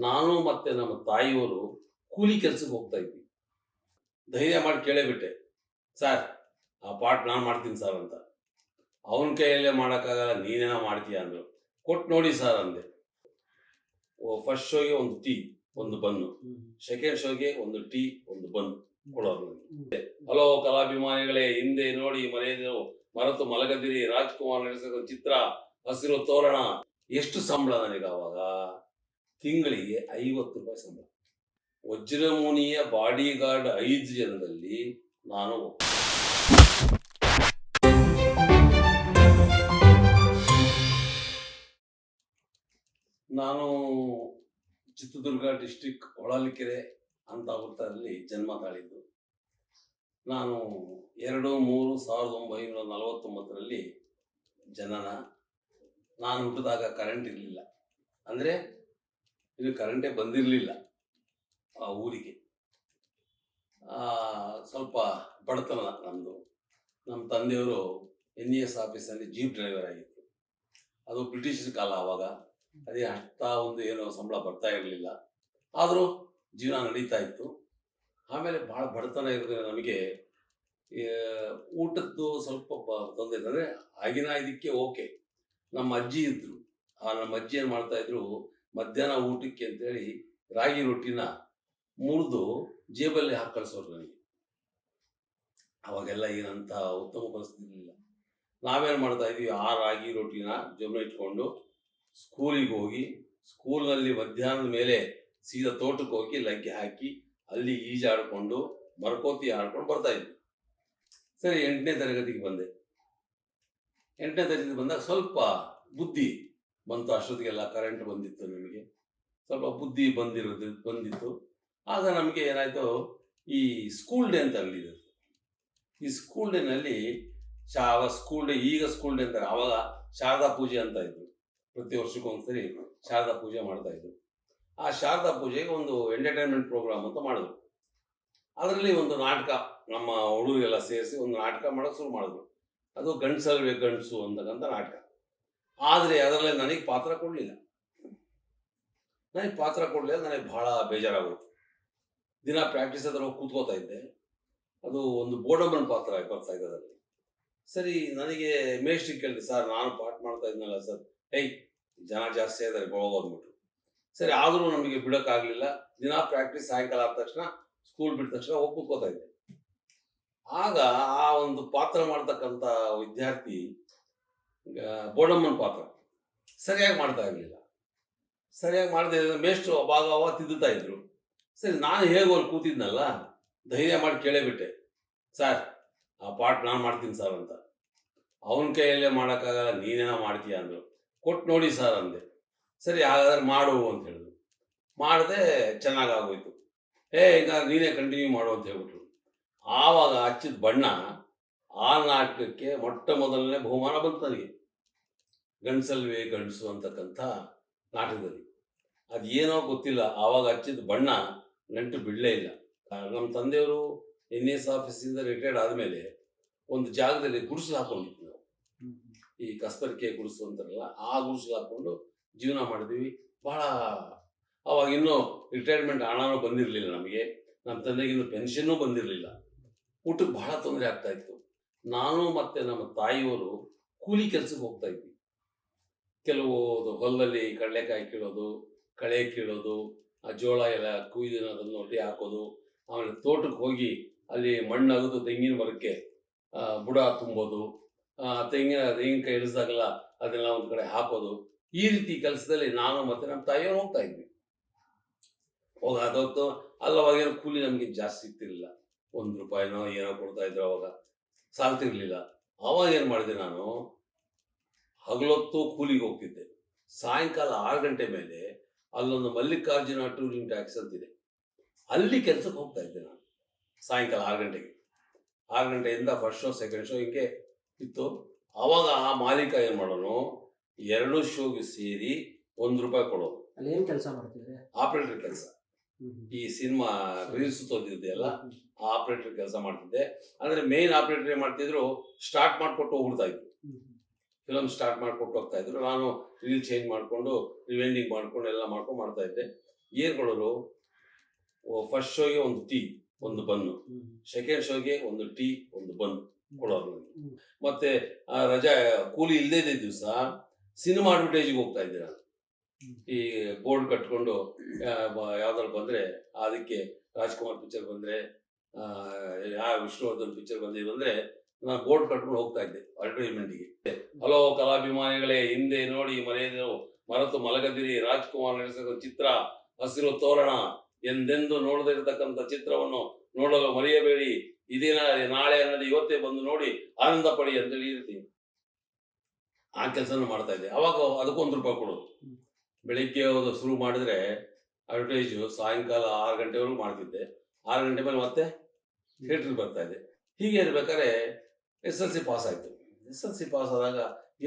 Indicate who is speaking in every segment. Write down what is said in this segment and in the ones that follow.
Speaker 1: ನಾನು ಮತ್ತೆ ನಮ್ಮ ತಾಯಿಯವರು ಕೂಲಿ ಕೆಲಸಕ್ಕೆ ಹೋಗ್ತಾ ಇದ್ವಿ. ಧೈರ್ಯ ಮಾಡಿ ಕೇಳೇಬಿಟ್ಟೆ, ಸರ್ ಆ ಪಾಠ ನಾನು ಮಾಡ್ತೀನಿ ಸರ್ ಅಂತ. ಅವನ ಕೈಯಲ್ಲೇ ಮಾಡೋಕ್ಕಾಗಲ್ಲ, ನೀನೇನೋ ಮಾಡ್ತೀಯ ಅಂದರು. ಕೊಟ್ಟು ನೋಡಿ ಸರ್ ಅಂದೆ. ಫಸ್ಟ್ ಶೋಗೆ ಒಂದು ಟೀ ಒಂದು ಬನ್ನು, ಸೆಕೆಂಡ್ ಶೋಗೆ ಒಂದು ಟೀ ಒಂದು ಬನ್ ಕೊಡೋರು. ಹಲೋ ಕಲಾಭಿಮಾನಿಗಳೇ, ಹಿಂದೆ ನೋಡಿ ಮನೆಯದು ಮರೆತು ಮಲಗದಿರಿ, ರಾಜ್ಕುಮಾರ್ ನಡೆಸಿದ ಚಿತ್ರ ಹಸಿರು ತೋರಣ. ಎಷ್ಟು ಸಂಬಳ ನನಗೆ ಆವಾಗ? ತಿಂಗಳಿಗೆ 50 ರೂಪಾಯಿ ಸಂಬಳ. ವಜ್ರಮುನಿಯ ಬಾಡಿಗಾರ್ಡ್ 5 ಜನದಲ್ಲಿ ನಾನು ನಾನು ಚಿತ್ರದುರ್ಗ ಡಿಸ್ಟ್ರಿಕ್ಟ್ ಹೊಳಲ್ಕೆರೆ ಅಂತ ವೃತ್ತದಲ್ಲಿ ಜನ್ಮ ತಾಳಿದ್ದು. ನಾನು 2/3/1949 ಜನನ. ನಾನು ಹುಟ್ಟಿದಾಗ ಕರೆಂಟ್ ಇರಲಿಲ್ಲ, ಅಂದರೆ ಇದು ಕರೆಂಟೇ ಬಂದಿರಲಿಲ್ಲ ಆ ಊರಿಗೆ. ಸ್ವಲ್ಪ ಬಡತನ ನಮ್ಮದು. ನಮ್ಮ ತಂದೆಯವರು NES ಆಫೀಸಲ್ಲಿ ಜೀಪ್ ಡ್ರೈವರ್ ಆಗಿತ್ತು. ಅದು ಬ್ರಿಟಿಷರ ಕಾಲ ಆವಾಗ. ಅದೇ ಒಂದು ಏನೋ ಸಂಬಳ ಬರ್ತಾ ಇರಲಿಲ್ಲ, ಆದರೂ ಜೀವನ ನಡೀತಾ ಇತ್ತು. ಆಮೇಲೆ ಭಾಳ ಬಡತನ ಇರೋದ್ರೆ ನಮಗೆ ಊಟದ್ದು ಸ್ವಲ್ಪ ತೊಂದರೆ. ಅಂದರೆ ಆಗಿನ ಇದಕ್ಕೆ ಓಕೆ. ನಮ್ಮ ಅಜ್ಜಿ ಇದ್ದರು. ನಮ್ಮ ಅಜ್ಜಿ ಏನು ಮಾಡ್ತಾಯಿದ್ರು, ಮಧ್ಯಾಹ್ನ ಊಟಕ್ಕೆ ಅಂತೇಳಿ ರಾಗಿ ರೊಟ್ಟಿನ ಮುರಿದು ಜೇಬಲ್ಲಿ ಹಾಕಿ ಕಳಿಸೋರು ನನಗೆ. ಅವಾಗೆಲ್ಲ ಏನಂತ ಉತ್ತಮ ಪರಿಸ್ಥಿತಿ ಇರಲಿಲ್ಲ. ನಾವೇನು ಮಾಡ್ತಾಯಿದ್ವಿ, ಆ ರಾಗಿ ರೊಟ್ಟಿನ ಜೇಬಲ್ಲಿ ಇಟ್ಕೊಂಡು ಸ್ಕೂಲಿಗೆ ಹೋಗಿ, ಸ್ಕೂಲ್ನಲ್ಲಿ ಮಧ್ಯಾಹ್ನದ ಮೇಲೆ ಸೀದಾ ತೋಟಕ್ಕೆ ಹೋಗಿ ಲಗ್ಗೆ ಹಾಕಿ ಅಲ್ಲಿ ಈಜಾಡಿಕೊಂಡು ಮರಕೋತಿ ಆಡ್ಕೊಂಡು ಬರ್ತಾಯಿದ್ವಿ. ಸರಿ, 8ನೇ ತರಗತಿಗೆ ಬಂದೆ. 8ನೇ ತರಗತಿಗೆ ಬಂದಾಗ ಸ್ವಲ್ಪ ಬುದ್ಧಿ ಬಂತು. ಅಷ್ಟೊತ್ತಿಗೆಲ್ಲ ಕರೆಂಟ್ ಬಂದಿತ್ತು, ನಮಗೆ ಸ್ವಲ್ಪ ಬುದ್ಧಿ ಬಂದಿತ್ತು. ಆಗ ನಮಗೆ ಏನಾಯಿತು, ಈ ಸ್ಕೂಲ್ ಡೇ ಅಂತ ಅಲ್ಲಿದೆ. ಈ ಸ್ಕೂಲ್ ಡೇನಲ್ಲಿ ಸ್ಕೂಲ್ ಡೇ, ಈಗ ಸ್ಕೂಲ್ ಡೇ ಅಂತಾರೆ, ಆವಾಗ ಶಾರದಾ ಪೂಜೆ ಅಂತ ಇದ್ರು. ಪ್ರತಿ ವರ್ಷಕ್ಕೊಂದ್ಸರಿ ಶಾರದಾ ಪೂಜೆ ಮಾಡ್ತಾ ಇದ್ರು. ಆ ಶಾರದಾ ಪೂಜೆಗೆ ಒಂದು ಎಂಟರ್ಟೈನ್ಮೆಂಟ್ ಪ್ರೋಗ್ರಾಮ್ ಅಂತ ಮಾಡಿದ್ರು. ಅದರಲ್ಲಿ ಒಂದು ನಾಟಕ, ನಮ್ಮ ಹುಡುಗರೆಲ್ಲ ಸೇರಿಸಿ ಒಂದು ನಾಟಕ ಮಾಡೋಕ್ಕೆ ಶುರು ಮಾಡಿದ್ರು. ಅದು ಗಂಡಸಲ್ವೇ ಗಂಡಸು ಅಂತಕ್ಕಂಥ ನಾಟಕ. ಆದರೆ ಅದರಲ್ಲಿ ನನಗೆ ಪಾತ್ರ ಕೊಡಲಿಲ್ಲ. ನನಗೆ ಭಾಳ ಬೇಜಾರಾಗೋಯ್ತು. ದಿನ ಪ್ರಾಕ್ಟೀಸ್ ಹತ್ರ ಹೋಗಿ ಕೂತ್ಕೋತಾ ಇದ್ದೆ. ಅದು ಒಂದು ಬೋಡಮ್ಮನ ಪಾತ್ರ ಬರ್ತಾ ಇದ್ದೆ ಅದರಲ್ಲಿ. ಸರಿ, ನನಗೆ ಮೇಷ್ಟ್ರಿಗೆ ಕೇಳಿದೆ, ಸರ್ ನಾನು ಪಾಠ ಮಾಡ್ತಾ ಇದ್ನಲ್ಲ ಸರ್, ಜನ ಜಾಸ್ತಿ ಇದ್ದಾರೆ ಹೋಗೋದ್ಬಿಟ್ರು. ಸರಿ, ಆದರೂ ನಮಗೆ ಬಿಡೋಕ್ಕಾಗಲಿಲ್ಲ. ದಿನ ಪ್ರಾಕ್ಟೀಸ್ ಸಾಯಂಕಾಲ ಆದ ತಕ್ಷಣ, ಸ್ಕೂಲ್ ಬಿಟ್ಟ ತಕ್ಷಣ ಹೋಗಿ ಕೂತ್ಕೋತಾ ಇದ್ದೆ. ಆಗ ಆ ಒಂದು ಪಾತ್ರ ಮಾಡ್ತಕ್ಕಂಥ ವಿದ್ಯಾರ್ಥಿ ಬೋಡಮ್ಮನ ಪಾತ್ರ ಸರಿಯಾಗಿ ಮಾಡ್ತಾ ಇರಲಿಲ್ಲ. ಸರಿಯಾಗಿ ಮಾಡದೆ ಮೇಷ್ಟ್ರು ಅವಾಗ ತಿದ್ದುತ್ತಾ ಇದ್ರು. ಸರಿ, ನಾನು ಹೇಗೋ ಅಲ್ಲಿ ಕೂತಿದ್ನಲ್ಲ, ಧೈರ್ಯ ಮಾಡಿ ಕೇಳೇಬಿಟ್ಟೆ, ಸರ್ ಆ ಪಾಠ ನಾನು ಮಾಡ್ತೀನಿ ಸರ್ ಅಂತ. ಅವನ ಕೈಯಲ್ಲೇ ಮಾಡೋಕ್ಕಾಗಲ್ಲ, ನೀನೇನೋ ಮಾಡ್ತೀಯ ಅಂದರು. ಕೊಟ್ಟು ನೋಡಿ ಸರ್ ಅಂದೆ. ಸರಿ, ಹಾಗಾದ್ರೆ ಮಾಡು ಅಂತ ಹೇಳಿದ್ರು. ಮಾಡಿದೆ, ಚೆನ್ನಾಗಾಗೋಯ್ತು. ಈಗ ನೀನೇ ಕಂಟಿನ್ಯೂ ಮಾಡು ಅಂತ ಹೇಳ್ಬಿಟ್ರು. ಆವಾಗ ಹಚ್ಚಿದ ಬಣ್ಣ ಆ ನಾಟಕಕ್ಕೆ ಮೊಟ್ಟ ಮೊದಲನೇ ಬಹುಮಾನ ಬಂತು ನನಗೆ. ಗಂಡಸಲ್ವೇ ಗಂಡಸು ಅಂತಕ್ಕಂಥ ನಾಟಕದಲ್ಲಿ. ಅದೇನೋ ಗೊತ್ತಿಲ್ಲ, ಆವಾಗ ಹಚ್ಚಿದ ಬಣ್ಣ ನಂಟು ಬಿಡಲೇ ಇಲ್ಲ. ನಮ್ಮ ತಂದೆಯವರು NES ಆಫೀಸಿಂದ ರಿಟೈರ್ಡ್ ಆದಮೇಲೆ ಒಂದು ಜಾಗದಲ್ಲಿ ಗುಡಿಸಲು ಹಾಕೊಂಡಿದ್ವಿ ನಾವು. ಈ ಕಸ್ತರಿಕೆ ಗುಡಿಸು ಅಂತಾರಲ್ಲ, ಆ ಗುಡಿಸಲು ಹಾಕ್ಕೊಂಡು ಜೀವನ ಮಾಡಿದ್ವಿ. ಭಾಳ ಅವಾಗ ಇನ್ನೂ ರಿಟೈರ್ಮೆಂಟ್ ಹಣನೂ ಬಂದಿರಲಿಲ್ಲ ನಮಗೆ. ನಮ್ಮ ತಂದೆಗಿನ್ನೂ ಪೆನ್ಷನ್ನೂ ಬಂದಿರಲಿಲ್ಲ. ಊಟಕ್ಕೆ ಭಾಳ ತೊಂದರೆ ಆಗ್ತಾಯಿತ್ತು. ನಾನು ಮತ್ತು ನಮ್ಮ ತಾಯಿಯವರು ಕೂಲಿ ಕೆಲಸಕ್ಕೆ ಹೋಗ್ತಾ ಇದ್ವಿ. ಕೆಲವು ಹೊಲದಲ್ಲಿ ಕಡಲೆಕಾಯಿ ಕೀಳೋದು, ಕಳೆ ಕೀಳೋದು, ಆ ಜೋಳ ಎಲ್ಲ ಕುಯ್ದು ಅದನ್ನು ಒಟ್ಟಿ ಹಾಕೋದು. ಆಮೇಲೆ ತೋಟಕ್ಕೆ ಹೋಗಿ ಅಲ್ಲಿ ಮಣ್ಣು ಅಗೆದು ತೆಂಗಿನ ಮರಕ್ಕೆ ಬುಡ ತುಂಬೋದು, ತೆಂಗಿನಕಾಯಿ ಇಳಿಸ್ದಾಗಲ್ಲ ಅದನ್ನೆಲ್ಲ ಒಂದು ಕಡೆ ಹಾಕೋದು. ಈ ರೀತಿ ಕೆಲಸದಲ್ಲಿ ನಾನು ಮತ್ತು ನಮ್ಮ ತಾಯಿಯವರು ಹೋಗ್ತಾ ಇದ್ವಿ. ಅದೊತ್ತು ಅಲ್ಲವಾಗೇನೋ ಕೂಲಿ ನಮಗೆ ಜಾಸ್ತಿ ಸಿಗ್ತಿರಲಿಲ್ಲ. 1 ರೂಪಾಯಿನೋ ಏನೋ ಕೊಡ್ತಾ ಇದ್ರು, ಅವಾಗ ಸಾಲ್ತಿರ್ಲಿಲ್ಲ. ಅವಾಗ ಏನು ಮಾಡಿದೆ, ನಾನು ಹಗಲೊತ್ತು ಕೂಲಿಗೆ ಹೋಗ್ತಿದ್ದೆ. ಸಾಯಂಕಾಲ 6 ಗಂಟೆ ಮೇಲೆ ಅಲ್ಲೊಂದು ಮಲ್ಲಿಕಾರ್ಜುನ ಟೂರಿಂಗ್ ಟ್ಯಾಕ್ಸ್ ಅಂತಿದೆ, ಅಲ್ಲಿ ಕೆಲಸಕ್ಕೆ ಹೋಗ್ತಾ ಇದ್ದೆ ನಾನು. ಸಾಯಂಕಾಲ 6 ಗಂಟೆಗೆ, 6 ಗಂಟೆಯಿಂದ ಫಸ್ಟ್ ಶೋ ಸೆಕೆಂಡ್ ಶೋ ಹಿಂಗೆ ಇತ್ತು. ಆವಾಗ ಆ ಮಾಲೀಕ ಏನು ಮಾಡೋನು, 2 ಶೋಗೆ ಸೇರಿ 1 ರೂಪಾಯಿ ಕೊಡೋದು.
Speaker 2: ಅಲ್ಲಿ ಏನು ಕೆಲಸ ಮಾಡ್ತಿದ್ರೆ?
Speaker 1: ಆಪರೇಟರ್ ಕೆಲಸ. ಈ ಸಿನಿಮಾ ರೀಲ್ಸ್ ತೋದಿದೆಯಲ್ಲ, ಆ ಆಪರೇಟರ್ ಕೆಲಸ ಮಾಡ್ತಿದ್ದೆ. ಅಂದರೆ ಮೇನ್ ಆಪರೇಟರ್ ಏನು ಮಾಡ್ತಿದ್ರು, ಸ್ಟಾರ್ಟ್ ಮಾಡಿಕೊಟ್ಟು ಹೋಗ್ಬಿಡ್ತಾ ಇದ್ರು. ಫಿಲಮ್ ಸ್ಟಾರ್ಟ್ ಮಾಡಿಕೊಟ್ಟು ಹೋಗ್ತಾ ಇದ್ರು. ನಾನು ರೀಲ್ ಚೇಂಜ್ ಮಾಡಿಕೊಂಡು ರಿವೆಂಡಿಂಗ್ ಮಾಡ್ಕೊಂಡು ಎಲ್ಲ ಮಾಡ್ಕೊಂಡು ಮಾಡ್ತಾ ಇದ್ದೆ. ಏನು ಕೊಡೋರು, ಫಸ್ಟ್ ಶೋಗೆ ಒಂದು ಟೀ ಒಂದು ಬನ್ನು, ಸೆಕೆಂಡ್ ಶೋಗೆ ಒಂದು ಟೀ ಒಂದು ಬನ್ನು ಕೊಡೋರು ನನಗೆ. ಮತ್ತೆ ರಜಾ ಕೂಲಿ ಇಲ್ಲದೇ ಇದ್ದ ದಿವಸ ಸಿನಿಮಾ ಅಡ್ವರ್ಟೈಸಿಗೆ ಹೋಗ್ತಾ ಇದ್ದೆ ನಾನು. ಈ ಬೋರ್ಡ್ ಕಟ್ಕೊಂಡು ಯಾವ್ದಾದ್ರು ಬಂದರೆ ಅದಕ್ಕೆ ರಾಜ್ಕುಮಾರ್ ಪಿಕ್ಚರ್ ಬಂದರೆ ವಿಷ್ಣುವರ್ಧನ್ ಪಿಕ್ಚರ್ ಬಂದರೆ ನಾನು ಬೋರ್ಡ್ ಕಟ್ಕೊಂಡು ಹೋಗ್ತಾ ಇದ್ದೆ ಅಡ್ವರ್ಟೈಸ್ಮೆಂಟಿಗೆ. ಹಲೋ ಕಲಾಭಿಮಾನಿಗಳೇ, ಹಿಂದೆ ನೋಡಿ ಮನೆಯನ್ನು ಮರೆತು ಮಲಗದಿರಿ, ರಾಜ್ಕುಮಾರ್ ನಡೆಸಿದ ಚಿತ್ರ ಹಸಿರು ತೋರಣ, ಎಂದೆಂದು ನೋಡದೇ ಇರತಕ್ಕಂಥ ಚಿತ್ರವನ್ನು ನೋಡಲು ಮರೆಯಬೇಡಿ, ಇದಿನ ನಾಳೆ ಅನ್ನೋದು ಇವತ್ತೇ ಬಂದು ನೋಡಿ ಆನಂದ ಪಡಿ ಅಂತೇಳಿ ಇರ್ತೀನಿ. ಆ ಕೆಲಸನ ಮಾಡ್ತಾ ಇದ್ದೆ. ಅವಾಗ ಅದಕ್ಕೆ ₹1 ಕೊಡೋದು. ಬೆಳಿಗ್ಗೆ ಶುರು ಮಾಡಿದ್ರೆ ಅಡ್ವರ್ಟೈಸು ಸಾಯಂಕಾಲ 6 ಗಂಟೆವರೆಗೂ ಮಾಡ್ತಿದ್ದೆ. 6 ಗಂಟೆ ಮೇಲೆ ಮತ್ತೆ ಥಿಯೇಟ್ರಿಗೆ ಬರ್ತಾ ಇದ್ದೆ. ಹೀಗೆ ಇರ್ಬೇಕಾದ್ರೆ SLC ಪಾಸ್ ಆಯಿತು. SLC ಪಾಸ್ ಆದಾಗ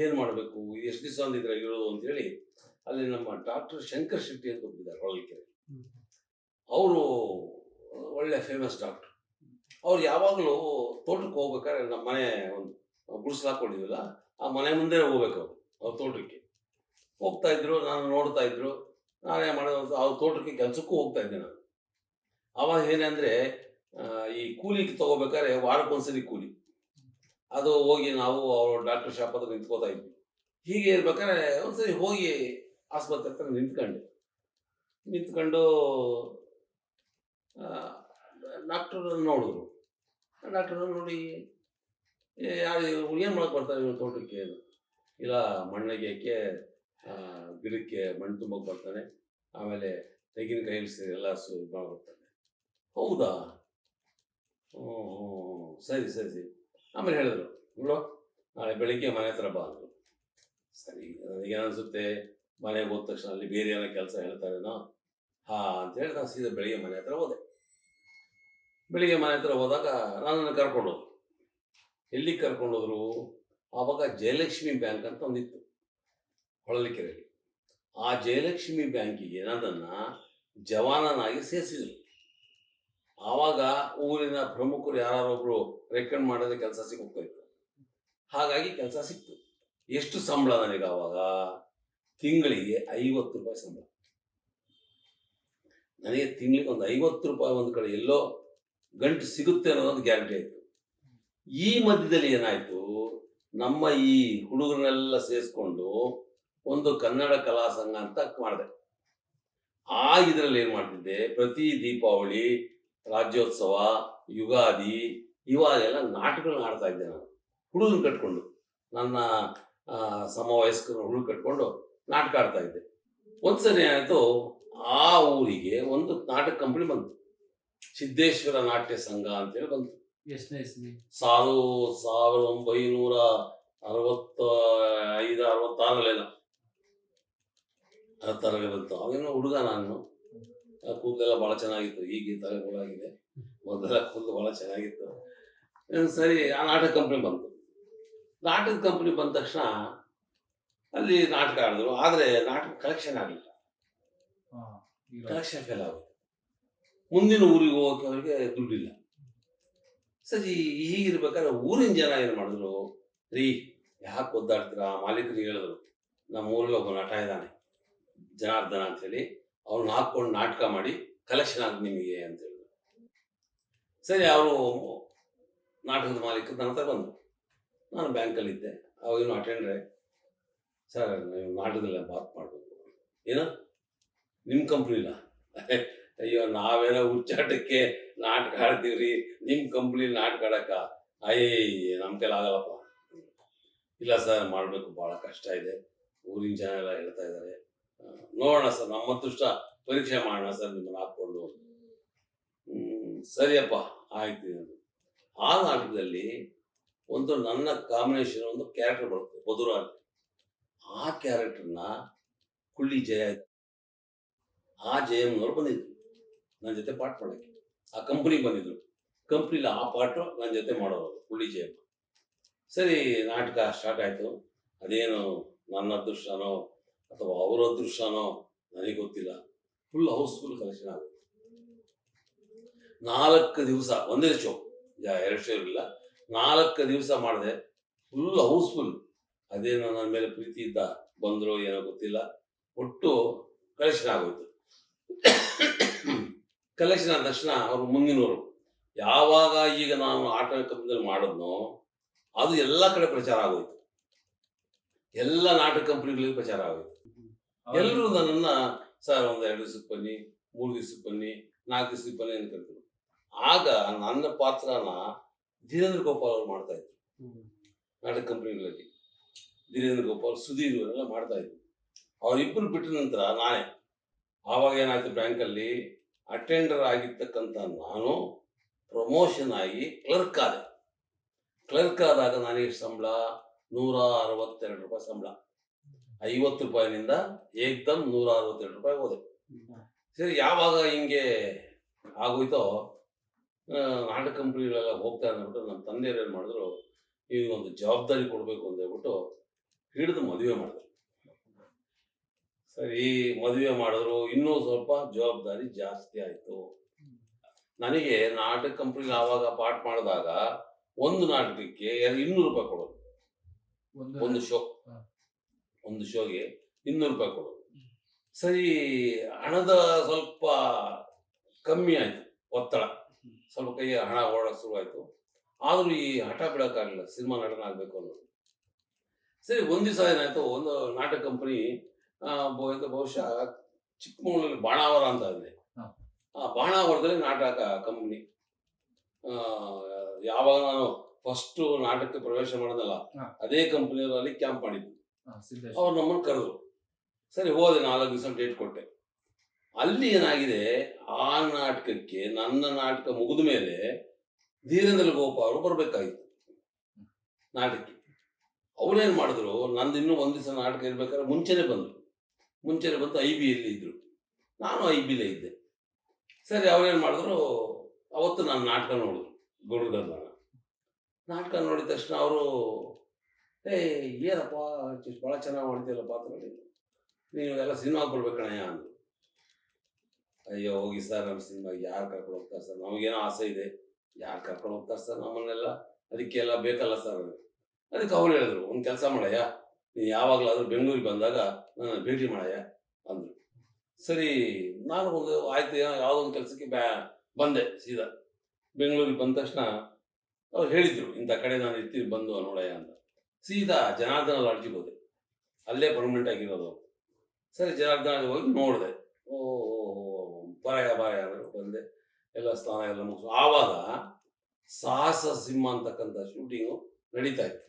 Speaker 1: ಏನು ಮಾಡಬೇಕು, ಎಷ್ಟು ದಿವಸ ಅಂದಿದ್ರೆ ಇರೋದು ಅಂತೇಳಿ ಅಲ್ಲಿ ನಮ್ಮ ಡಾಕ್ಟರ್ ಶಂಕರ್ ಶೆಟ್ಟಿ ಅಂತ ಹೋಗಿದ್ದಾರೆ ಹೊಳಲ್ಕೆರೆ. ಅವರು ಒಳ್ಳೆ ಫೇಮಸ್ ಡಾಕ್ಟ್ರು. ಅವ್ರು ಯಾವಾಗಲೂ ತೋಟಕ್ಕೆ ಹೋಗ್ಬೇಕಾದ್ರೆ ನಮ್ಮ ಮನೆ ಒಂದು ಗುಡಿಸಲು ಹಾಕ್ಕೊಂಡಿದ್ವಲ್ಲ, ಆ ಮನೆ ಮುಂದೆ ಹೋಗ್ಬೇಕು ಅವ್ರ ತೋಟಕ್ಕೆ ಹೋಗ್ತಾ ಇದ್ರು. ನಾನು ನೋಡ್ತಾ ಇದ್ರು. ನಾನೇ ಮಾಡೋದು ಅವ್ರ ತೋಟಕ್ಕೆ ಕೆಲಸಕ್ಕೂ ಹೋಗ್ತಾ ಇದ್ದೆ ನಾನು. ಆವಾಗ ಏನಂದರೆ ಈ ಕೂಲಿ ತಗೋಬೇಕಾದ್ರೆ ವಾರಕ್ಕೊಂದ್ಸರಿ ಕೂಲಿ, ಅದು ಹೋಗಿ ನಾವು ಅವ್ರ ಡಾಕ್ಟರ್ ಶಾಪ್ ಹತ್ರ ನಿಂತ್ಕೋತಾ ಇದ್ವಿ. ಹೀಗೆ ಇರ್ಬೇಕಾದ್ರೆ ಒಂದ್ಸರಿ ಹೋಗಿ ಆಸ್ಪತ್ರೆ ಹತ್ರ ನಿಂತ್ಕೊಂಡು ಡಾಕ್ಟ್ರನ್ನ ನೋಡಿದ್ರು. ಡಾಕ್ಟ್ರನ್ನ ನೋಡಿ ಯಾರು ಏನು ಮಾಡಕ್ಕೆ ಬರ್ತಾರೆ ಇವ್ರ ತೋಟಕ್ಕೆ? ಇಲ್ಲ, ಮಣ್ಣಗೆಕ್ಕೆ ಗಿಡಕ್ಕೆ ಮಣ್ಣು ತುಂಬಕ್ಕೆ ಬರ್ತಾನೆ, ಆಮೇಲೆ ತೆಂಗಿನಕಾಯಿ ಎಲ್ಲ ಬರ್ತಾನೆ. ಹೌದಾ? ಸರಿ ಸರಿ ಸರಿ. ಆಮೇಲೆ ಹೇಳಿದ್ರು, ನೋಡು ನಾಳೆ ಬೆಳಿಗ್ಗೆ ಮನೆ ಹತ್ರ ಬಾ ಅಂದರು. ಸರಿ, ನನಗೇನನ್ಸುತ್ತೆ ಮನೆಗೆ ಹೋದ ತಕ್ಷಣ ಅಲ್ಲಿ ಬೇರೆ ಏನೋ ಕೆಲಸ ಹೇಳ್ತಾರೇನೋ ಅಂತೇಳಿ ನಾನು ಸೀದಾ ಬೆಳಿಗ್ಗೆ ಮನೆ ಹತ್ರ ಹೋದೆ. ಬೆಳಿಗ್ಗೆ ಮನೆ ಹತ್ರ ಹೋದಾಗ ನನ್ನನ್ನು ಕರ್ಕೊಂಡೋದ್ರು. ಎಲ್ಲಿಗೆ ಕರ್ಕೊಂಡೋದ್ರು? ಆವಾಗ ಜಯಲಕ್ಷ್ಮಿ ಬ್ಯಾಂಕ್ ಅಂತ ಒಂದಿತ್ತು ಹೊಳಲ್ಕೆರೆಯಲ್ಲಿ. ಆ ಜಯಲಕ್ಷ್ಮಿ ಬ್ಯಾಂಕಿಗೆ ನನ್ನನ್ನು ಜವಾನನಾಗಿ ಸೇರಿಸಿದ್ರು. ಆವಾಗ ಊರಿನ ಪ್ರಮುಖರು ಯಾರೊಬ್ಬರು ರೆಕಮೆಂಡ್ ಮಾಡಿದ್ರೆ ಕೆಲಸ ಸಿಗೋಗ್ತಾ ಇತ್ತು. ಹಾಗಾಗಿ ಕೆಲಸ ಸಿಕ್ತು. ಎಷ್ಟು ಸಂಬಳ ನನಗೆ ಆವಾಗ? ತಿಂಗಳಿಗೆ ₹50 ಸಂಬಳ. ನನಗೆ ತಿಂಗಳಿಗೆ ಒಂದು ₹50 ಒಂದು ಕಡೆ ಎಲ್ಲೋ ಗಂಟು ಸಿಗುತ್ತೆ ಅನ್ನೋದೊಂದು ಗ್ಯಾರಂಟಿ ಆಯಿತು. ಈ ಮಧ್ಯದಲ್ಲಿ ಏನಾಯಿತು, ನಮ್ಮ ಈ ಹುಡುಗರನ್ನೆಲ್ಲ ಸೇರಿಸ್ಕೊಂಡು ಒಂದು ಕನ್ನಡ ಕಲಾ ಸಂಘ ಅಂತ ಮಾಡಿದೆ. ಇದರಲ್ಲಿ ಏನು ಮಾಡ್ತಿದ್ದೆ, ಪ್ರತಿ ದೀಪಾವಳಿ, ರಾಜ್ಯೋತ್ಸವ, ಯುಗಾದಿ ಇವಾಗೆಲ್ಲ ನಾಟಕಗಳನ್ನ ಆಡ್ತಾ ಇದ್ದೆ ನಾನು. ಹುಡುಗನ ಕಟ್ಕೊಂಡು, ನನ್ನ ಸಮವಯಸ್ಕರ ಹುಡುಗ ಕಟ್ಕೊಂಡು ನಾಟಕ ಆಡ್ತಾ ಇದ್ದೆ. ಒಂದ್ಸರಿ ಏನಾಯಿತು, ಆ ಊರಿಗೆ ಒಂದು ನಾಟಕ ಕಂಪನಿ ಬಂತು, ಸಿದ್ದೇಶ್ವರ ನಾಟ್ಯ ಸಂಘ ಅಂತೇಳಿ ಬಂತು. 1965-66 ತರಗೆ ಬಂತು. ಅವೇನೋ ಹುಡುಗ ನಾನು, ಕೂದಲೆಲ್ಲ ಭಾಳ ಚೆನ್ನಾಗಿತ್ತು. ಈಗ ತಲೆಗಳಾಗಿದೆ, ಮೊದಲ ಕೂದಲು ಭಾಳ ಚೆನ್ನಾಗಿತ್ತು. ಸರಿ, ಆ ನಾಟಕ ಕಂಪ್ನಿ ಬಂತು. ನಾಟಕ ಕಂಪ್ನಿ ಬಂದ ತಕ್ಷಣ ಅಲ್ಲಿ ನಾಟಕ ಆಡಿದ್ರು. ಆದರೆ ನಾಟಕ ಕಲೆಕ್ಷನ್ ಆಗಲಿಲ್ಲ, ಕಲೆಕ್ಷನ್ ಫೇಲ್ ಆಗುತ್ತೆ. ಮುಂದಿನ ಊರಿಗೆ ಹೋಗೋಕೆ ಅವ್ರಿಗೆ ದುಡ್ಡಿಲ್ಲ. ಸರಿ, ಹೀಗಿರ್ಬೇಕಾದ್ರೆ ಊರಿನ ಜನ ಏನು ಮಾಡಿದ್ರು, ರೀ ಯಾಕೆ ಒದ್ದಾಡ್ತೀರಾ? ಮಾಲೀಕರಿಗೆ ಹೇಳಿದ್ರು, ನಮ್ಮ ಊರಲ್ಲಿ ಒಬ್ಬ ನಟ ಇದ್ದಾನೆ ಜನಾರ್ದನ ಅಂಥೇಳಿ, ಅವ್ರನ್ನ ಹಾಕ್ಕೊಂಡು ನಾಟಕ ಮಾಡಿ ಕಲೆಕ್ಷನ್ ಆಗ ನಿಮಗೆ ಅಂತ ಹೇಳಿದ್ರು. ಸರಿ, ಅವರು ನಾಟಕದ ಮಾಲೀಕರು ನನ್ನ ಹತ್ರ ಬಂದರು. ನಾನು ಬ್ಯಾಂಕಲ್ಲಿದ್ದೆ. ಅವಾಗೇನು ಅಟೆಂಡ್ರೆ, ಸರ್ ನೀವು ನಾಟಕದಲ್ಲ ಮಾತು ಮಾಡಬೇಕು. ಏನೋ ನಿಮ್ಮ ಕಂಪ್ನಿಲ್ಲ? ಅಯ್ಯೋ, ನಾವೇನೋ ಹುಚ್ಚಾಟಕ್ಕೆ ನಾಟಕ ಆಡ್ತೀವ್ರಿ, ನಿಮ್ಮ ಕಂಪ್ನಿಲಿ ನಾಟಕ ಆಡಕ್ಕ? ನಮ್ಮ ಕೈಲಿ ಆಗಲ್ಲಪ್ಪ. ಇಲ್ಲ ಸರ್, ಮಾಡಬೇಕು, ಭಾಳ ಕಷ್ಟ ಇದೆ, ಊರಿನ ಜನ ಎಲ್ಲ ಹೇಳ್ತಾ ಇದ್ದಾರೆ, ನೋಡೋಣ ಸರ್, ನಮ್ಮ ಅದೃಷ್ಟ ಪರೀಕ್ಷೆ ಮಾಡೋಣ ಸರ್ ನಿಮ್ಮನ್ನು ಹಾಕ್ಕೊಂಡು. ಸರಿಯಪ್ಪ, ಆಯ್ತು. ಆ ನಾಟಕದಲ್ಲಿ ಒಂದು ನನ್ನ ಕಾಂಬಿನೇಷನ್ ಒಂದು ಕ್ಯಾರೆಕ್ಟರ್ ಬರುತ್ತೆ, ಬದುರ ಅಂತ. ಆ ಕ್ಯಾರೆಕ್ಟರ್ನ ಕುಳ್ಳಿ ಜಯ, ಆ ಜಯಮ್ಮನವ್ರು ಬಂದಿದ್ರು ನನ್ನ ಜೊತೆ ಪಾಠ ಮಾಡೋಕ್ಕೆ. ಆ ಕಂಪ್ನಿಗೆ ಬಂದಿದ್ರು. ಕಂಪ್ನಿಲಿ ಆ ಪಾಠ ನನ್ನ ಜೊತೆ ಮಾಡೋರು ಕುಳ್ಳಿ ಜಯಮ್ಮ. ಸರಿ, ನಾಟಕ ಸ್ಟಾರ್ಟ್ ಆಯಿತು. ಅದೇನು ನನ್ನ ಅದೃಷ್ಟನೋ ಅಥವಾ ಅವರ ಅದೃಷ್ಟನೋ ನನಗೆ ಗೊತ್ತಿಲ್ಲ, ಫುಲ್ ಹೌಸ್ಫುಲ್ ಕಲೆಕ್ಷನ್ ಆಗುತ್ತೆ. 4 ದಿವಸ, ಒಂದೇ ಶೋ, 2 ಶೋ ಇರಲಿಲ್ಲ, 4 ದಿವಸ ಮಾಡಿದೆ, ಫುಲ್ ಹೌಸ್ಫುಲ್. ಅದೇನೋ ನನ್ನ ಮೇಲೆ ಪ್ರೀತಿ ಇದ್ದ ಬಂದ್ರು ಏನೋ ಗೊತ್ತಿಲ್ಲ, ಒಟ್ಟು ಕಲೆಕ್ಷನ್ ಆಗೋಯ್ತು. ಕಲೆಕ್ಷನ್ ಆದ ತಕ್ಷಣ ಅವರು ಮುಂದಿನವರು ಯಾವಾಗ ಈಗ ನಾನು ಆಟ ಕಂಪನಿಯಲ್ಲಿ ಮಾಡಿದ್ನೋ ಅದು ಎಲ್ಲ ಕಡೆ ಪ್ರಚಾರ ಆಗೋಯ್ತು, ಎಲ್ಲ ನಾಟಕ ಕಂಪನಿಗಳಿಗೆ ಪ್ರಚಾರ ಆಗೋಯ್ತು. ಎಲ್ಲರೂ ನನ್ನನ್ನ ಸರ್ ಒಂದು 2 ದಿವಸಕ್ಕೆ ಬನ್ನಿ, 3 ದಿವಸಕ್ಕೆ ಬನ್ನಿ, 4 ದಿವಸಕ್ಕೆ ಬನ್ನಿ ಅಂತ ಕರಿದ್ರು. ಆಗ ನನ್ನ ಪಾತ್ರನ ಧೀರೇಂದ್ರ ಗೋಪಾಲ್ ಅವರು ಮಾಡ್ತಾ ಇದ್ರು ನಾಟಕ ಕಂಪನಿಗಳಲ್ಲಿ. ಧೀರೇಂದ್ರ ಗೋಪಾಲ್, ಸುಧೀರ್ ಇವರೆಲ್ಲ ಮಾಡ್ತಾ ಇದ್ರು. ಅವರಿಬ್ಬರು ಬಿಟ್ಟ ನಂತರ ನಾನೇ. ಆವಾಗ ಏನಾಯ್ತು, ಬ್ಯಾಂಕಲ್ಲಿ ಅಟೆಂಡರ್ ಆಗಿರ್ತಕ್ಕಂಥ ನಾನು ಪ್ರಮೋಷನ್ ಆಗಿ ಕ್ಲರ್ಕ್ ಆದೆ. ಕ್ಲರ್ಕ್ ಆದಾಗ ನನಗೆ ಸಂಬಳ 162 ರೂಪಾಯಿ ಸಂಬಳ. 50 ರೂಪಾಯಿನಿಂದ ಏಕ್ದಮ್ 162 ರೂಪಾಯಿ ಹೋದೆ. ಸರಿ, ಯಾವಾಗ ಹಿಂಗೆ ಆಗೋಯ್ತೋ ನಾಟಕ ಕಂಪ್ನಿಗಳೆಲ್ಲ ಹೋಗ್ತಾ ಅಂದ್ಬಿಟ್ಟು ನಮ್ಮ ತಂದೆಯವ್ರು ಏನು ಮಾಡಿದ್ರು, ಈಗ ಒಂದು ಜವಾಬ್ದಾರಿ ಕೊಡಬೇಕು ಅಂತ ಹೇಳ್ಬಿಟ್ಟು ಹಿಡಿದು ಮದುವೆ ಮಾಡಿದ್ರು. ಸರಿ, ಮದುವೆ ಮಾಡಿದ್ರು, ಇನ್ನೂ ಸ್ವಲ್ಪ ಜವಾಬ್ದಾರಿ ಜಾಸ್ತಿ ಆಯಿತು. ನನಗೆ ನಾಟಕ ಕಂಪ್ನಿಲಿ ಆವಾಗ ಪಾಠ ಮಾಡಿದಾಗ ಒಂದು ನಾಟಕಕ್ಕೆ 200 ರೂಪಾಯಿ ಕೊಡೋದು. ಒಂದು ಶೋಗೆ 200 ರೂಪಾಯಿ ಕೊಡೋದು. ಸರಿ, ಹಣದ ಸ್ವಲ್ಪ ಕಮ್ಮಿ ಆಯಿತು, ಒತ್ತಡ ಸ್ವಲ್ಪ ಕೈಗೆ ಹಣ ಓಡೋಕೆ ಶುರುವಾಯಿತು. ಆದರೂ ಈ ಹಠ ಬಿಡೋಕ್ಕಾಗಲಿಲ್ಲ, ಸಿನಿಮಾ ನಟನ ಆಗಬೇಕು ಅನ್ನೋದು. ಸರಿ, ಒಂದು ದಿವಸ ಏನಾಯಿತು, ಒಂದು ನಾಟಕ ಕಂಪನಿ ಬಹುಶಃ ಚಿಕ್ಕಮಗಳೂರಲ್ಲಿ ಬಾಣಾವರ ಅಂತ ಇದೆ. ಆ ಬಾಣಾವರದಲ್ಲಿ ನಾಟಕ ಕಂಪನಿ, ಯಾವಾಗ ನಾನು ಫಸ್ಟ್ ನಾಟಕಕ್ಕೆ ಪ್ರವೇಶ ಮಾಡೋದಲ್ಲ ಅದೇ ಕಂಪನಿಯವರು ಅಲ್ಲಿ ಕ್ಯಾಂಪ್ ಮಾಡಿದ್ರು. ಅವ್ರು ನಮ್ಮನ್ನು ಕರೆದ್ರು. ಸರಿ, ಹೋದೆ, 4 ದಿವಸ ಡೇಟ್ ಕೊಟ್ಟೆ. ಅಲ್ಲಿ ಏನಾಗಿದೆ, ಆ ನಾಟಕಕ್ಕೆ ನನ್ನ ನಾಟಕ ಮುಗಿದ ಮೇಲೆ ಧೀರೇಂದ್ರ ಗೋಪಾಲ್ ಅವರು ಬರಬೇಕಾಗಿತ್ತು ನಾಟಕಕ್ಕೆ. ಅವ್ರೇನು ಮಾಡಿದ್ರು, ನಂದು ಇನ್ನೂ ಒಂದು ದಿವಸ ನಾಟಕ ಇರ್ಬೇಕಾದ್ರೆ ಮುಂಚೆನೆ ಬಂತು. IB-ಯಲ್ಲಿ ಇದ್ರು, ನಾನು IB-ಲೇ ಇದ್ದೆ. ಸರಿ, ಅವ್ರೇನು ಮಾಡಿದ್ರು, ಅವತ್ತು ನಾನು ನಾಟಕ ನೋಡಿದ್ರು. ಗುರುಗಲ್ಲ ನಾಟಕ ನೋಡಿದ ತಕ್ಷಣ ಅವರು, ಏನಪ್ಪ ಭಾಳ ಚೆನ್ನಾಗಿ ಮಾಡ್ತೀಯಲ್ಲ ಪಾತ್ರದಲ್ಲಿ, ನೀವು ಎಲ್ಲ ಸಿನಿಮಾಗೆ ಬರ್ಬೇಕಣಯ್ಯ ಅಂದರು. ಅಯ್ಯೋ ಹೋಗಿ ಸರ್, ನಮ್ಮ ಸಿನಿಮಾಗೆ ಯಾರು ಕರ್ಕೊಂಡು ಹೋಗ್ತಾರೆ ಸರ್, ನಮಗೇನೋ ಆಸೆ ಇದೆ, ಯಾರು ಕರ್ಕೊಂಡು ಹೋಗ್ತಾರೆ ಸರ್ ನಮ್ಮನ್ನೆಲ್ಲ, ಅದಕ್ಕೆಲ್ಲ ಬೇಕಲ್ಲ ಸರ್. ಅದಕ್ಕೆ ಅವ್ರು ಹೇಳಿದ್ರು, ಒಂದು ಕೆಲಸ ಮಾಡಯ್ಯ, ನೀನು ಯಾವಾಗಲಾದರೂ ಬೆಂಗಳೂರಿಗೆ ಬಂದಾಗ ನನ್ನ ಭೇಟಿ ಮಾಡಯ್ಯ ಅಂದರು. ಸರಿ, ನಾನು ಆಯ್ತು ಯಾವುದೋ ಒಂದು ಕೆಲಸಕ್ಕೆ ಬಂದೆ. ಸೀದಾ ಬೆಂಗಳೂರಿಗೆ ಬಂದ ತಕ್ಷಣ ಅವ್ರು ಹೇಳಿದರು, ಇಂಥ ಕಡೆ ನಾನು ಇರ್ತೀನಿ ಬಂದು ನೋಡಯ್ಯ ಅಂತ. ಸೀದಾ ಜನಾರ್ದನ ಲಾಡ್ಜಿಗೆ ಹೋದೆ, ಅಲ್ಲೇ ಪರ್ಮನೆಂಟ್ ಆಗಿರೋದು. ಸರಿ, ಜನಾರ್ದನ ಹೋಗಿ ನೋಡಿದೆ. ಬಾಯ ಅಂದರು. ಬಂದೆ, ಎಲ್ಲ ಸ್ನಾನ ಎಲ್ಲ ಮುಗಿಸು. ಆವಾಗ ಸಾಹಸ ಸಿಂಹ ಅಂತಕ್ಕಂಥ ಶೂಟಿಂಗು ನಡೀತಾ ಇತ್ತು.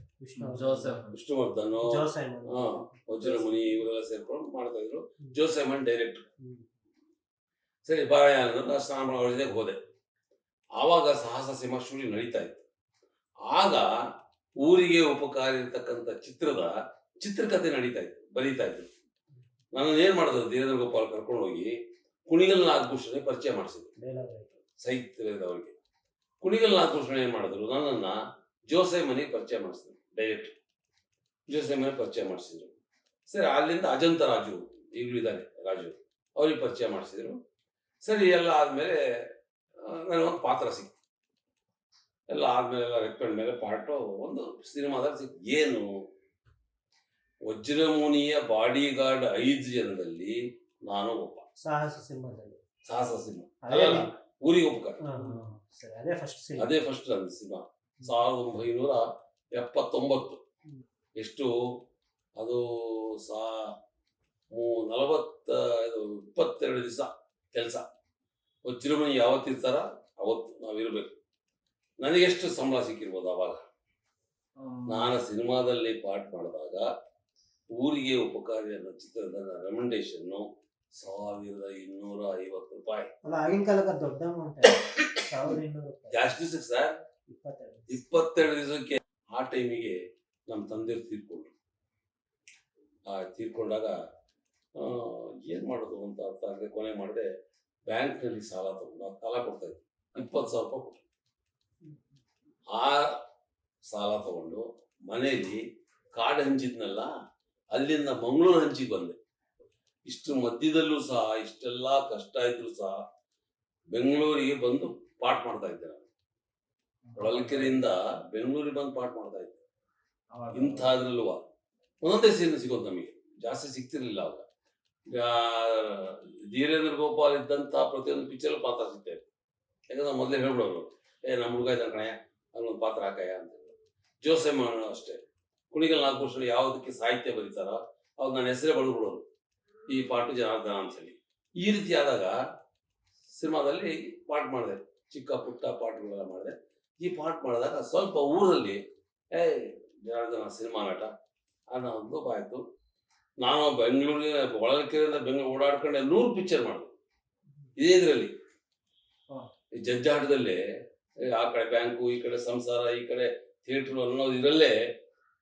Speaker 1: ವಿಷ್ಣುವರ್ಧನ್, ವಜ್ರಮುನಿ ಇವರೆಲ್ಲ ಸೇರ್ಕೊಂಡು ಮಾಡ್ತಾ ಇದ್ರು. Joe Simon director. ಸರಿ, ಬಾಯ ಅನ್ನೋದು ಸ್ನಾನ ಮಾಡಿದೆ, ಹೋದೆ. ಆವಾಗ ಸಾಹಸ ಸಿಂಹ ಶೂಟಿಂಗ್ ನಡೀತಾ ಇತ್ತು. ಆಗ ಊರಿಗೆ ಉಪಕಾರಿ ಇರ್ತಕ್ಕಂಥ ಚಿತ್ರದ ಚಿತ್ರಕಥೆ ಬರೀತಾ ಇದ್ರು. ನಾನು ಏನ್ ಮಾಡಿದ್ರು, ಧೀರೇಂದ್ರ ಗೋಪಾಲ್ ಕರ್ಕೊಂಡು ಹೋಗಿ ಕುಣಿಗಲ್ ನಾಗಭೂಷಣ ಪರಿಚಯ ಮಾಡಿಸಿದ್ರು. ಸಾಹಿತ್ಯದವರಿಗೆ ಕುಣಿಗಲ್ ನಾಗಭೂಷಣ ಏನ್ ಮಾಡಿದ್ರು, ನನ್ನನ್ನ ಜೋಸೈಮನಿಗೆ ಪರಿಚಯ ಮಾಡಿಸಿದ್ರು. ಡೈರೆಕ್ಟರ್ ಜೋಸೈಮನಿಗೆ ಪರಿಚಯ ಮಾಡಿಸಿದ್ರು. ಸರಿ, ಅಲ್ಲಿಂದ ಅಜಂತ ರಾಜು, ಈಗಲೂ ಇದ್ದಾರೆ ರಾಜು, ಅವ್ರಿಗೆ ಪರಿಚಯ ಮಾಡಿಸಿದ್ರು. ಸರಿ, ಎಲ್ಲ ಆದ್ಮೇಲೆ ನನಗೊಂದು ಪಾತ್ರ ಸಿಕ್ತು. ಎಲ್ಲ ಆದ್ಮೇಲೆ ಎಲ್ಲ ರೆಕಮೆಂಡ್ ಮೇಲೆ ಪಾರ್ಟು ಒಂದು ಸಿನಿಮಾದಲ್ಲಿ ಸಿಕ್ತು. ಏನು, ವಜ್ರಮುನಿಯ ಬಾಡಿ ಗಾರ್ಡ್ 5 ಜನದಲ್ಲಿ ನಾನು ಒಬ್ಬ. ಸಾಹಸ ಸಿಂಹ ಅಲ್ಲ, ಊರಿಗೆ ಉಪಕಾರ. ಅದೇ ಫಸ್ಟ್ ನನ್ನ ಸಿನಿಮಾ. 1979. ಎಷ್ಟು ಅದು 22 ದಿವಸ ಕೆಲಸ. ವಜ್ರಮುನಿ ಯಾವತ್ತಿರ್ತಾರ ಅವತ್ತು ನಾವಿರ್ಬೇಕು. ನನಗೆಷ್ಟು ಸಂಬಳ ಸಿಕ್ಕಿರ್ಬೋದು ಆವಾಗ. ನಾನು ಸಿನಿಮಾದಲ್ಲಿ ಪಾಠ ಮಾಡಿದಾಗ ಊರಿಗೆ ಉಪಕಾರಿ ಅನ್ನೋ ಚಿತ್ರದ ರೆಕಮೆಂಡೇಶನ್ನು 1250 ರೂಪಾಯಿ. ಜಾಸ್ತಿ ದಿವಸಕ್ಕೆ ಸರ್, 22 ದಿವಸಕ್ಕೆ. ಆ ಟೈಮಿಗೆ ನಮ್ಮ ತಂದೆಯವ್ರು ತೀರ್ಕೊಂಡಾಗ ಏನು ಮಾಡೋದು ಅಂತ ಅರ್ಥ ಆಗದೆ ಕೊನೆ ಮಾಡಿದೆ. ಬ್ಯಾಂಕ್ನಲ್ಲಿ ಸಾಲ ತಗೊಂಡು ಸಾಲ ಕೊಡ್ತಾ ಇದ್ದೆ, 20,000 ರೂಪಾಯಿ ಕೊಟ್ಟರು. ಆ ಸಾಲ ತಗೊಂಡು ಮನೆಯಲ್ಲಿ ಕಾರ್ಡ್ ಹಂಚಿದ್ನಲ್ಲ, ಅಲ್ಲಿಂದ ಮಂಗಳೂರು ಹಂಚಿಗೆ ಬಂದೆ. ಇಷ್ಟು ಮಧ್ಯದಲ್ಲೂ ಸಹ, ಇಷ್ಟೆಲ್ಲ ಕಷ್ಟ ಇದ್ರು ಸಹ ಬೆಂಗಳೂರಿಗೆ ಬಂದು ಪಾಠ ಮಾಡ್ತಾ ಇದ್ದೆ. ನಾನು ಹೊಳಲ್ಕೆರೆಯಿಂದ ಬೆಂಗಳೂರಿಗೆ ಬಂದು ಪಾಠ ಮಾಡ್ತಾ ಇದ್ದೆ. ಇಂಥದ್ರಲ್ವ ಒಂದೊಂದೇ ಸೀನ್ ಸಿಗೋದು ನಮಗೆ, ಜಾಸ್ತಿ ಸಿಗ್ತಿರ್ಲಿಲ್ಲ ಅವಾಗ. ಈಗ ಧೀರೇಂದ್ರ ಗೋಪಾಲ್ ಇದ್ದಂಥ ಪ್ರತಿಯೊಂದು ಪಿಕ್ಚರ್ ಪಾತ್ರ ಸಿಗ್ತಾ ಇತ್ತು. ಯಾಕಂದ್ರೆ ಮೊದಲೇ ಹೇಳ್ಬಿಡೋರು, ನಮ್ಮ ಹುಡುಗ ಇದ್ದಾನೆ ಕಣಯ್ಯ, ಅಲ್ಲೊಂದು ಪಾತ್ರ ಹಾಕಯ್ಯ ಅಂತ. ಜೋಸೆಮ್ಮ ಅಷ್ಟೇ, ಕುಣಿಗಲ್ ನಾಗಭೂಷಣ ಯಾವುದಕ್ಕೆ ಸಾಹಿತ್ಯ ಬರೀತಾರೋ ಅವ್ರು ನನ್ನ ಹೆಸರೇ ಬಳ್ಬಿಡೋರು, ಈ ಪಾಠ ಜನಾರ್ದನ ಅಂತ ಹೇಳಿ. ಈ ರೀತಿ ಆದಾಗ ಸಿನಿಮಾದಲ್ಲಿ ಪಾಠ ಮಾಡಿದೆ, ಚಿಕ್ಕ ಪುಟ್ಟ ಪಾಠಗಳೆಲ್ಲ ಮಾಡಿದೆ. ಈ ಪಾಠ ಮಾಡಿದಾಗ ಸ್ವಲ್ಪ ಊರಲ್ಲಿ ಜನಾರ್ದನ ಸಿನಿಮಾ ನಟ ಅನ್ನೋ ಒಂದು ಆಯಿತು. ನಾನು ಬೆಂಗಳೂರಿನ ಹೊಳಲ್ಕೆರೆಯಿಂದ ಬೆಂಗಳೂರು ಓಡಾಡ್ಕೊಂಡೆ 100 ಪಿಕ್ಚರ್ ಮಾಡಿದೆ ಇದೇ ಇದರಲ್ಲಿ. ಈ ಜಜ್ಜಾಟದಲ್ಲೇ ಆ ಕಡೆ ಬ್ಯಾಂಕು, ಈ ಕಡೆ ಸಂಸಾರ, ಈ ಕಡೆ ಥಿಯೇಟ್ರು ಅನ್ನೋದು ಇದರಲ್ಲೇ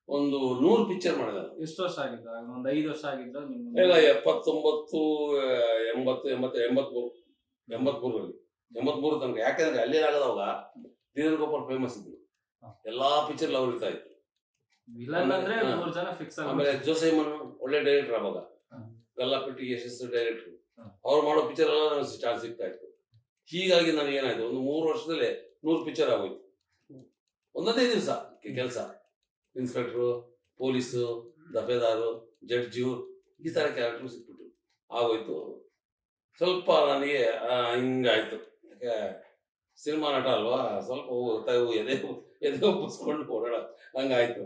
Speaker 1: ಒಂದು 100 ಪಿಕ್ಚರ್ ಮಾಡಿದೆ.
Speaker 2: ಎಷ್ಟು ವರ್ಷ ಆಗಿದ್ದ? ಒಂದು 5 ವರ್ಷ ಆಗಿದ್ದ?
Speaker 1: ಇಲ್ಲ, 79, 80, 83 83 ತನಕ. ಯಾಕಂದ್ರೆ ಅಲ್ಲೇ ಆಗದವಾಗ ಧೀರೇಂದ್ರ ಗೋಪಾಲ್ ಫೇಮಸ್ ಇದ್ರು, ಎಲ್ಲಾ ಪಿಕ್ಚರ್ ಅವ್ರು ಇರ್ತಾ ಇತ್ತು. ಆಮೇಲೆ ಜೋಸೈಮನ್ ಒಳ್ಳೆ ಡೈರೆಕ್ಟರ್, ಅವಾಗ ಗಲ್ಲಾಪೆಟ್ಟಿ ಯಶಸ್ಸು ಡೈರೆಕ್ಟರ್, ಅವ್ರು ಮಾಡೋ ಪಿಕ್ಚರ್ ಎಲ್ಲ ನನಗೆ ಚಾನ್ಸ್ ಸಿಗ್ತಾ ಇತ್ತು. ಹೀಗಾಗಿ ನನಗೆ ಏನಾಯ್ತು, ಒಂದು 3 ವರ್ಷದಲ್ಲೇ 100 ಪಿಕ್ಚರ್ ಆಗೋಯ್ತು. ಒಂದೊಂದೇ ದಿವಸ ಕೆಲಸ, ಇನ್ಸ್ಪೆಕ್ಟ್ರು, ಪೊಲೀಸು, ದಫೇದಾರು, ಜಡ್ಜು, ಈ ಥರ ಕ್ಯಾರೆಕ್ಟರ್ ಸಿಕ್ಬಿಟ್ಟು ಆಗೋಯ್ತು. ಸ್ವಲ್ಪ ನನಗೆ ಹಿಂಗಾಯ್ತು, ಯಾಕೆ ಸಿನಿಮಾ ನಟ ಅಲ್ವಾ, ಸ್ವಲ್ಪ ಎದೆ ಒಪ್ಪಿಸ್ಕೊಂಡು ಓಡಾಡ ಹಂಗಾಯ್ತು.